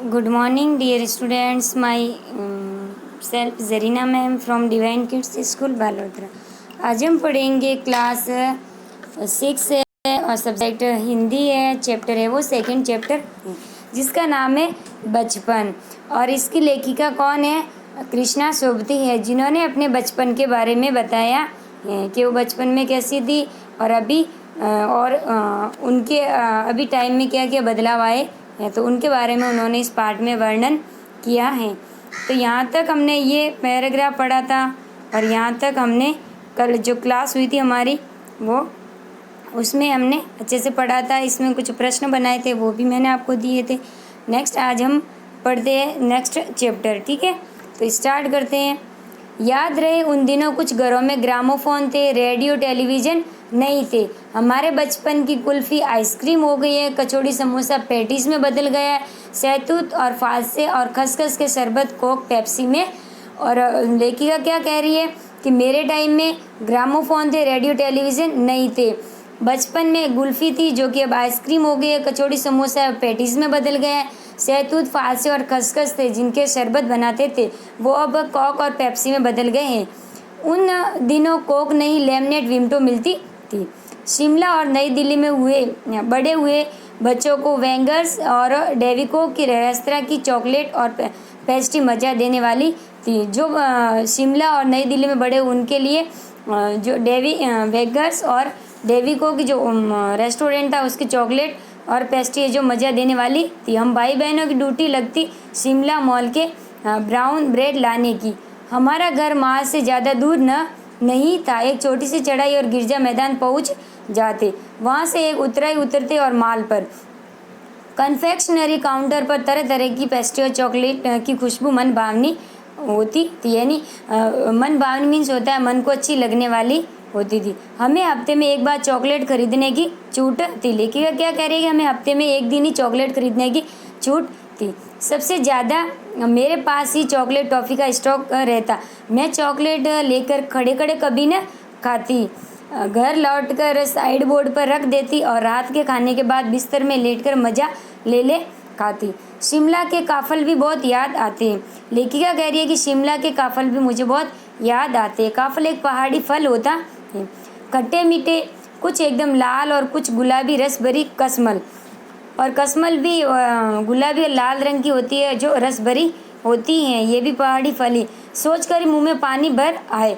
Good morning, dear students. Self Zarina ma'am from divine kids school Balotra. आज हम पढ़ेंगे class 6 है और सब्जेक्ट हिंदी है। चैप्टर है वो सेकंड चैप्टर है जिसका नाम है बचपन। और इसकी लेखिका कौन है? कृष्णा सोबती है, जिन्होंने अपने बचपन के बारे में बताया है कि वो बचपन में कैसी थी और अभी उनके अभी टाइम में क्या क्या बदलाव आए हैं, तो उनके बारे में उन्होंने इस पार्ट में वर्णन किया है। तो यहाँ तक हमने ये पैराग्राफ पढ़ा था और यहाँ तक हमने कल जो क्लास हुई थी हमारी वो उसमें हमने अच्छे से पढ़ा था। इसमें कुछ प्रश्न बनाए थे, वो भी मैंने आपको दिए थे। नेक्स्ट आज हम पढ़ते हैं नेक्स्ट चैप्टर, ठीक है? तो स्टार्ट करते हैं। याद रहे उन दिनों कुछ घरों में ग्रामोफोन थे, रेडियो टेलीविज़न नहीं थे। हमारे बचपन की कुल्फ़ी आइसक्रीम हो गई है, कचौड़ी समोसा पैटीज़ में बदल गया है, शहतूत और फालसे और खसखस के शरबत कोक पेप्सी में। और लेखिका क्या कह रही है कि मेरे टाइम में ग्रामोफोन थे, रेडियो टेलीविज़न नहीं थे। बचपन में कुल्फ़ी थी जो कि अब आइसक्रीम हो गई है, कचौड़ी समोसा पैटीज़ में बदल गया है, शहतूत फालसे और खसखस थे जिनके शरबत बनाते थे वो अब कोक और पेप्सी में बदल गए हैं। उन दिनों कोक नहीं लेमनेट विमटो मिलती थी। शिमला और नई दिल्ली में बड़े हुए बच्चों को वेंगर्स और डेविको की रेस्तरां की चॉकलेट और पेस्ट्री मज़ा देने वाली थी। जो शिमला और नई दिल्ली में बड़े उनके लिए जो वेगर्स और डेविको की जो रेस्टोरेंट था उसकी चॉकलेट और पेस्ट्री जो मज़ा देने वाली थी। हम भाई बहनों की ड्यूटी लगती शिमला मॉल के ब्राउन ब्रेड लाने की। हमारा घर माल से ज़्यादा दूर नहीं था। एक छोटी सी चढ़ाई और गिरजा मैदान पहुंच जाते। वहां से एक उतरते और माल पर कन्फेक्शनरी काउंटर पर तरह तरह की पेस्ट्री और चॉकलेट की खुशबू मन भावनी होती थी। यानी मन भावनी मीन्स होता है मन को अच्छी लगने वाली होती थी। हमें हफ्ते में एक बार चॉकलेट खरीदने की छूट थी। लेखिका क्या कह रही है कि हमें हफ्ते में एक दिन ही चॉकलेट खरीदने की छूट थी। सबसे ज़्यादा मेरे पास ही चॉकलेट टॉफ़ी का स्टॉक रहता। मैं चॉकलेट लेकर खड़े खड़े कभी न खाती, घर लौटकर साइड बोर्ड पर रख देती और रात के खाने के बाद बिस्तर में लेटकर मज़ा ले खाती। शिमला के काफल भी बहुत याद आते हैं। लेखिका कह रही है कि शिमला के काफल भी मुझे बहुत याद आते हैं। काफल एक पहाड़ी फल होता है, खट्टे मीठे, कुछ एकदम लाल और कुछ गुलाबी रस भरी कसमल। और कसमल भी गुलाबी और लाल रंग की होती है जो रस भरी होती हैं। ये भी पहाड़ी फल ही सोच कर मुँह में पानी भर आए।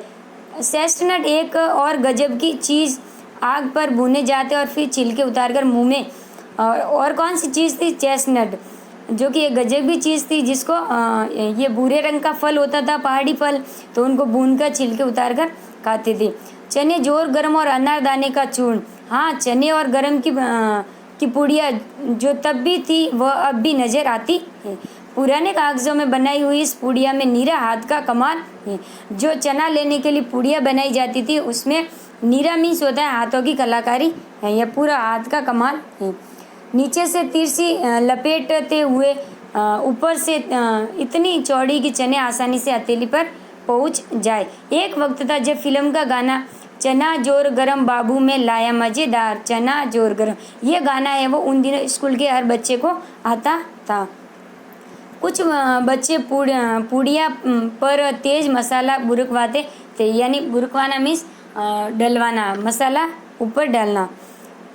चेस्टनट एक और गजब की चीज़, आग पर भुने जाते और फिर छिलके उतारकर मुँह में। और कौन सी चीज़ थी? चेस्टनट, जो कि एक गजब की चीज़ थी जिसको ये भूरे रंग का फल होता था, पहाड़ी फल, तो उनको भूनकर छिलके उतार कर खाते थे। चने जोर गरम और अनारदाने का चूर्ण। हाँ, चने और गरम की पुड़िया जो तब भी थी वह अब भी नज़र आती है। पुराने कागज़ों में बनाई हुई इस पुड़िया में नीरा हाथ का कमाल है। जो चना लेने के लिए पुड़िया बनाई जाती थी उसमें नीरा मीन्स होता है हाथों की कलाकारी है। यह पूरा हाथ का कमाल है। नीचे से तिरछी लपेटते हुए ऊपर से इतनी चौड़ी कि चने आसानी से हथेली पर पहुंच जाए। एक वक्त था जब फिल्म का गाना चना जोर गरम बाबू में लाया मज़ेदार चना जोर गरम, ये गाना है वो उन दिनों स्कूल के हर बच्चे को आता था। कुछ बच्चे पूड़िया पर तेज़ मसाला बुरकवाते थे। यानी बुरकवाना मीन्स डलवाना, मसाला ऊपर डालना।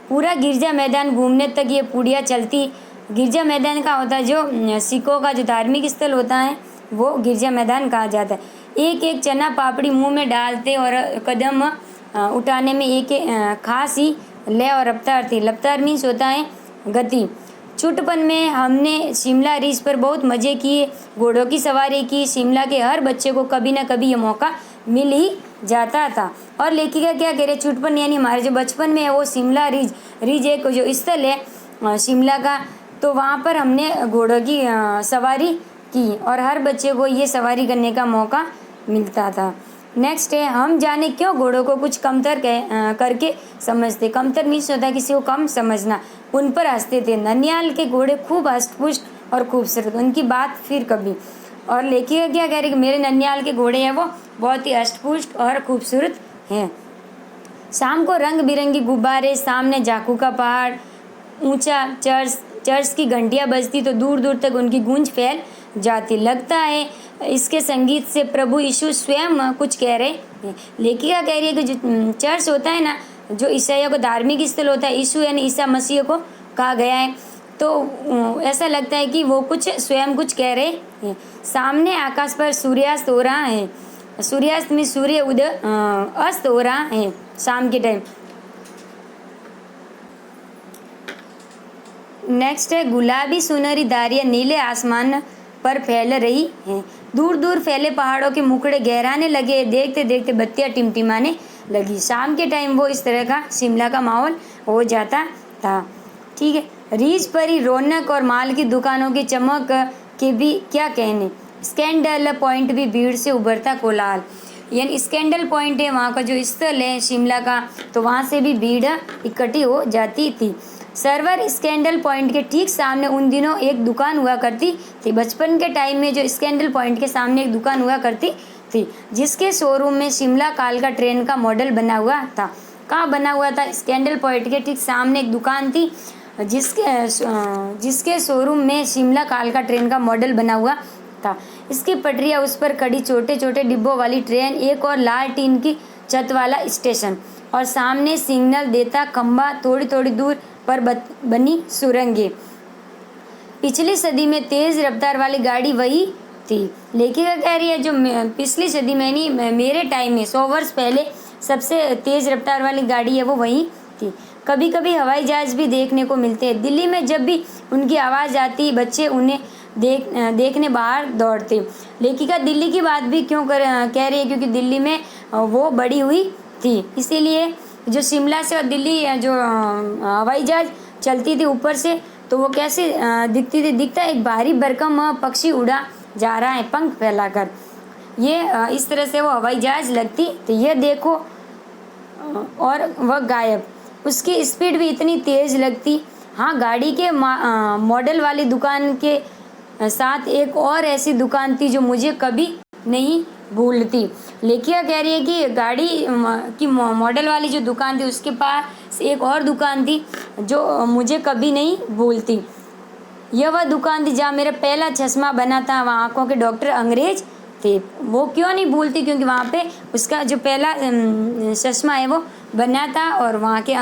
पूरा गिरजा मैदान घूमने तक ये पूड़िया चलती। गिरजा मैदान का होता है जो सिखों का जो धार्मिक स्थल होता है वो गिरजा मैदान कहा जाता है। एक एक चना पापड़ी मुंह में डालते और कदम उठाने में एक खास ही लय और रफ्तार थी। रफ्तार मीन्स होता है गति। छुटपन में हमने शिमला रिज पर बहुत मज़े किए, घोड़ों की सवारी की। शिमला के हर बच्चे को कभी ना कभी ये मौका मिल ही जाता था। और लेखिका क्या कह रहे, छुटपन यानी हमारे जो बचपन में है वो शिमला रिज एक जो स्थल है शिमला का, तो वहाँ पर हमने घोड़ों की सवारी की और हर बच्चे को ये सवारी करने का मौका मिलता था। नेक्स्ट है, हम जाने क्यों घोड़ों को कुछ कमतर करके समझते। कमतर मीन्स होता है किसी को कम समझना। उन पर हंसते थे। ननिहाल के घोड़े खूब हष्टपुष्ट और खूबसूरत, उनकी बात फिर कभी। और लेखिका क्या कह रही कि मेरे ननिहाल के घोड़े हैं वो बहुत ही हष्टपुष्ट और खूबसूरत हैं। शाम को रंग बिरंगी गुब्बारे, सामने जाकू का पहाड़, ऊंचा चर्च, चर्च की घंटियां बजती तो दूर दूर तक उनकी गूंज फैल जाती। लगता है इसके संगीत से प्रभु यीशु स्वयं कुछ कह रहे हैं। लेखिका कह रही है कि जो चर्च होता है ना, जो ईसाइयों को धार्मिक स्थल होता है, यीशु यानी ईसा मसीह को कहा गया है, तो ऐसा लगता है कि वो कुछ स्वयं कुछ कह रहे हैं। सामने आकाश पर सूर्यास्त हो रहा है, सूर्यास्त में सूर्य उदय अस्त हो रहा है शाम के टाइम। नेक्स्ट है गुलाबी सुनहरी धारियाँ नीले आसमान पर फैल रही हैं। दूर दूर फैले पहाड़ों के मुखड़े गहराने लगे, देखते देखते बत्तियां टिमटिमाने लगी। शाम के टाइम वो इस तरह का शिमला का माहौल हो जाता था। ठीक है, रीछ पर ही रौनक और माल की दुकानों की चमक के भी क्या कहने। स्कैंडल पॉइंट भी भीड़ से उभरता कोलाहल, यानी स्कैंडल पॉइंट है वहाँ का जो स्थल है शिमला का, तो वहाँ से भी भीड़ इकट्ठी हो जाती थी। सर्वर स्कैंडल पॉइंट के ठीक सामने उन दिनों एक दुकान हुआ करती थी। बचपन के टाइम में जो स्कैंडल पॉइंट के सामने एक दुकान हुआ करती थी, जिसके शोरूम में शिमला कालका ट्रेन का मॉडल बना हुआ था। कहाँ बना हुआ था? स्कैंडल पॉइंट के ठीक सामने एक दुकान थी, जिसके शोरूम में शिमला कालका ट्रेन का मॉडल बना हुआ था। इसकी पटरियाँ, उस पर खड़ी छोटे छोटे डिब्बों वाली ट्रेन, एक और लाल टीन की छत वाला स्टेशन, और सामने सिग्नल देता खंबा, थोड़ी थोड़ी दूर पर बनी सुरंगें। पिछली सदी में तेज रफ्तार वाली गाड़ी वही थी। लेखिका कह रही है जो पिछली सदी में नहीं, मेरे टाइम में 100 वर्ष पहले सबसे तेज रफ्तार वाली गाड़ी है वो वही थी। कभी कभी हवाई जहाज भी देखने को मिलते हैं। दिल्ली में जब भी उनकी आवाज़ आती, बच्चे उन्हें देखने बाहर दौड़ते। लेखिका दिल्ली की बात भी क्यों कह रही है, क्योंकि दिल्ली में वो बड़ी हुई थी, इसीलिए जो शिमला से और दिल्ली जो हवाई जहाज चलती थी ऊपर से, तो वो कैसे दिखती थी? दिखता एक भारी भरकम पक्षी उड़ा जा रहा है पंख फैलाकर, ये इस तरह से वो हवाई जहाज लगती। तो ये देखो, और वह गायब। उसकी स्पीड भी इतनी तेज लगती। हाँ, गाड़ी के मॉडल वाली दुकान के साथ एक और ऐसी दुकान थी जो मुझे कभी नहीं भूलती। लेखिका कह रही है कि गाड़ी की मॉडल वाली जो दुकान थी, उसके पास एक और दुकान थी जो मुझे कभी नहीं भूलती। यह वह दुकान थी जहाँ मेरा पहला चश्मा बना था। वहाँ आँखों के डॉक्टर अंग्रेज थे। वो क्यों नहीं भूलती? क्योंकि वहाँ पे उसका जो पहला चश्मा है वो बना था, और वहाँ के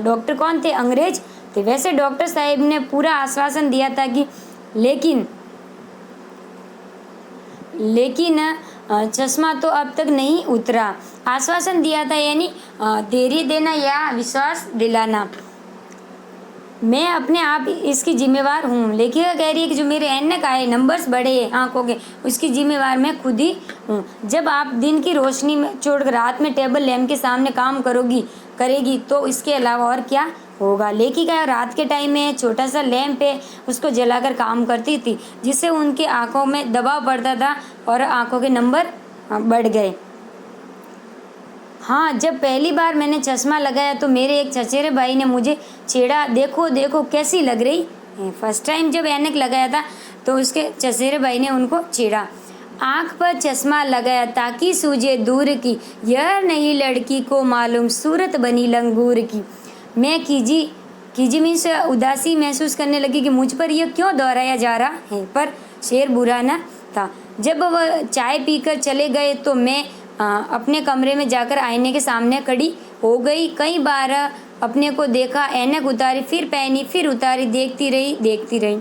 डॉक्टर कौन थे? अंग्रेज थे। वैसे डॉक्टर साहब ने पूरा आश्वासन दिया था कि लेकिन चश्मा तो अब तक नहीं उतरा। आश्वासन दिया था यानी धैर्य देना या विश्वास दिलाना। मैं अपने आप इसकी जिम्मेवार हूँ। लेखिका कह रही है कि जो मेरे ऐनक आए, नंबर्स बढ़े आँखों के, उसकी जिम्मेवार मैं खुद ही हूँ। जब आप दिन की रोशनी में छोड़कर रात में टेबल लैम्प के सामने काम करेगी तो इसके अलावा और क्या होगा। लेखिका रात के टाइम में छोटा सा लैंप है उसको जलाकर काम करती थी, जिससे उनकी आंखों में दबाव पड़ता था और आंखों के नंबर बढ़ गए। हाँ, जब पहली बार मैंने चश्मा लगाया तो मेरे एक चचेरे भाई ने मुझे छेड़ा, देखो देखो कैसी लग रही है। फर्स्ट टाइम जब ऐनक लगाया था तो उसके चचेरे भाई ने उनको छेड़ा। आँख पर चश्मा लगाया ताकि सूझे दूर की, यह नहीं लड़की को मालूम सूरत बनी लंगूर की। मैं कीजी मीन्स उदासी महसूस करने लगी कि मुझ पर यह क्यों दोहराया जा रहा है, पर शेर बुरा न था। जब वह चाय पीकर चले गए तो मैं अपने कमरे में जाकर आईने के सामने खड़ी हो गई। कई बार अपने को देखा, ऐनक उतारी, फिर पहनी, फिर उतारी, देखती रही।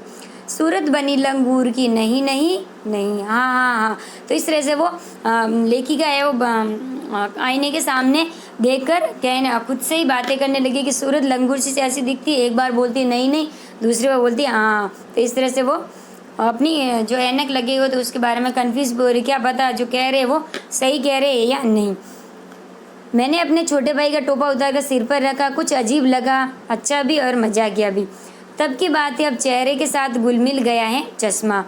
सूरत बनी लंगूर की, नहीं नहीं नहीं, हाँ हाँ हाँ। तो इस तरह से वो लेखिका है वो आईने के सामने देखकर कहने खुद से ही बातें करने लगी कि सूरत लंगूर सी ऐसी दिखती है। एक बार बोलती नहीं नहीं, दूसरी बार बोलती हाँ। तो इस तरह से वो अपनी जो ऐनक लगे हुए तो उसके बारे में कन्फ्यूज हो रही, क्या पता जो कह रहे वो सही कह रहे या नहीं। मैंने अपने छोटे भाई का टोपा उतारकर सिर पर रखा। कुछ अजीब लगा, अच्छा भी और मजाकिया भी। तब की बात है, अब चेहरे के साथ घुल मिल गया है चश्मा।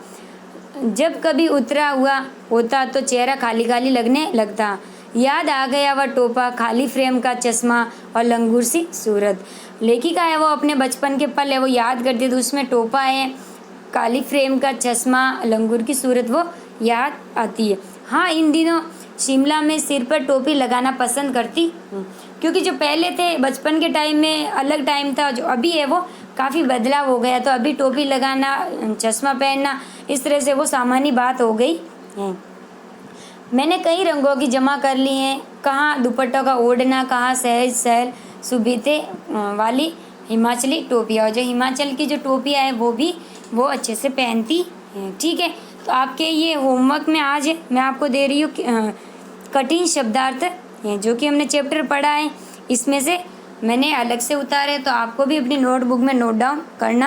जब कभी उतरा हुआ होता तो चेहरा खाली खाली लगने लगता। याद आ गया वह टोपा, खाली फ्रेम का चश्मा और लंगूर सी सूरत। लेखिका है वो अपने बचपन के पल है वो याद करती थी। उसमें टोपा है, काली फ्रेम का चश्मा, लंगूर की सूरत वो याद आती है। हाँ, इन दिनों शिमला में सिर पर टोपी लगाना पसंद करती हूँ, क्योंकि जो पहले थे बचपन के टाइम में अलग टाइम था, जो अभी है वो काफ़ी बदलाव हो गया। तो अभी टोपी लगाना, चश्मा पहनना, इस तरह से वो सामान्य बात हो गई है। मैंने कई रंगों की जमा कर ली हैं, कहाँ दुपट्टों का ओढ़ना, कहाँ सहज सहल सुबीते वाली हिमाचली टोपियाँ, और जो हिमाचल की जो टोपियाँ है वो अच्छे से पहनती हैं। ठीक है, तो आपके ये होमवर्क में आज मैं आपको दे रही हूँ कठिन शब्दार्थ हैं जो कि हमने चैप्टर पढ़ा है, इसमें से मैंने अलग से उतारे, तो आपको भी अपनी नोटबुक में नोट डाउन करना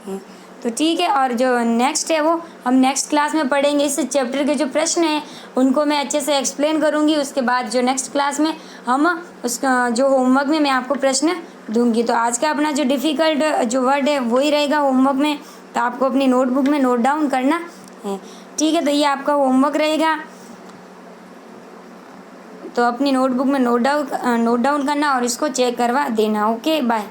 है। तो ठीक है, और जो नेक्स्ट है वो हम नेक्स्ट क्लास में पढ़ेंगे। इस चैप्टर के जो प्रश्न हैं उनको मैं अच्छे से एक्सप्लेन करूँगी। उसके बाद जो नेक्स्ट क्लास में हम उसका जो होमवर्क में मैं आपको प्रश्न दूंगी। तो आज का अपना जो डिफ़िकल्ट जो वर्ड है वही रहेगा होमवर्क में, तो आपको अपनी नोटबुक में नोट डाउन करना है। ठीक है, तो ये आपका होमवर्क रहेगा, तो अपनी नोटबुक में नोट डाउन करना और इसको चेक करवा देना। Okay, bye.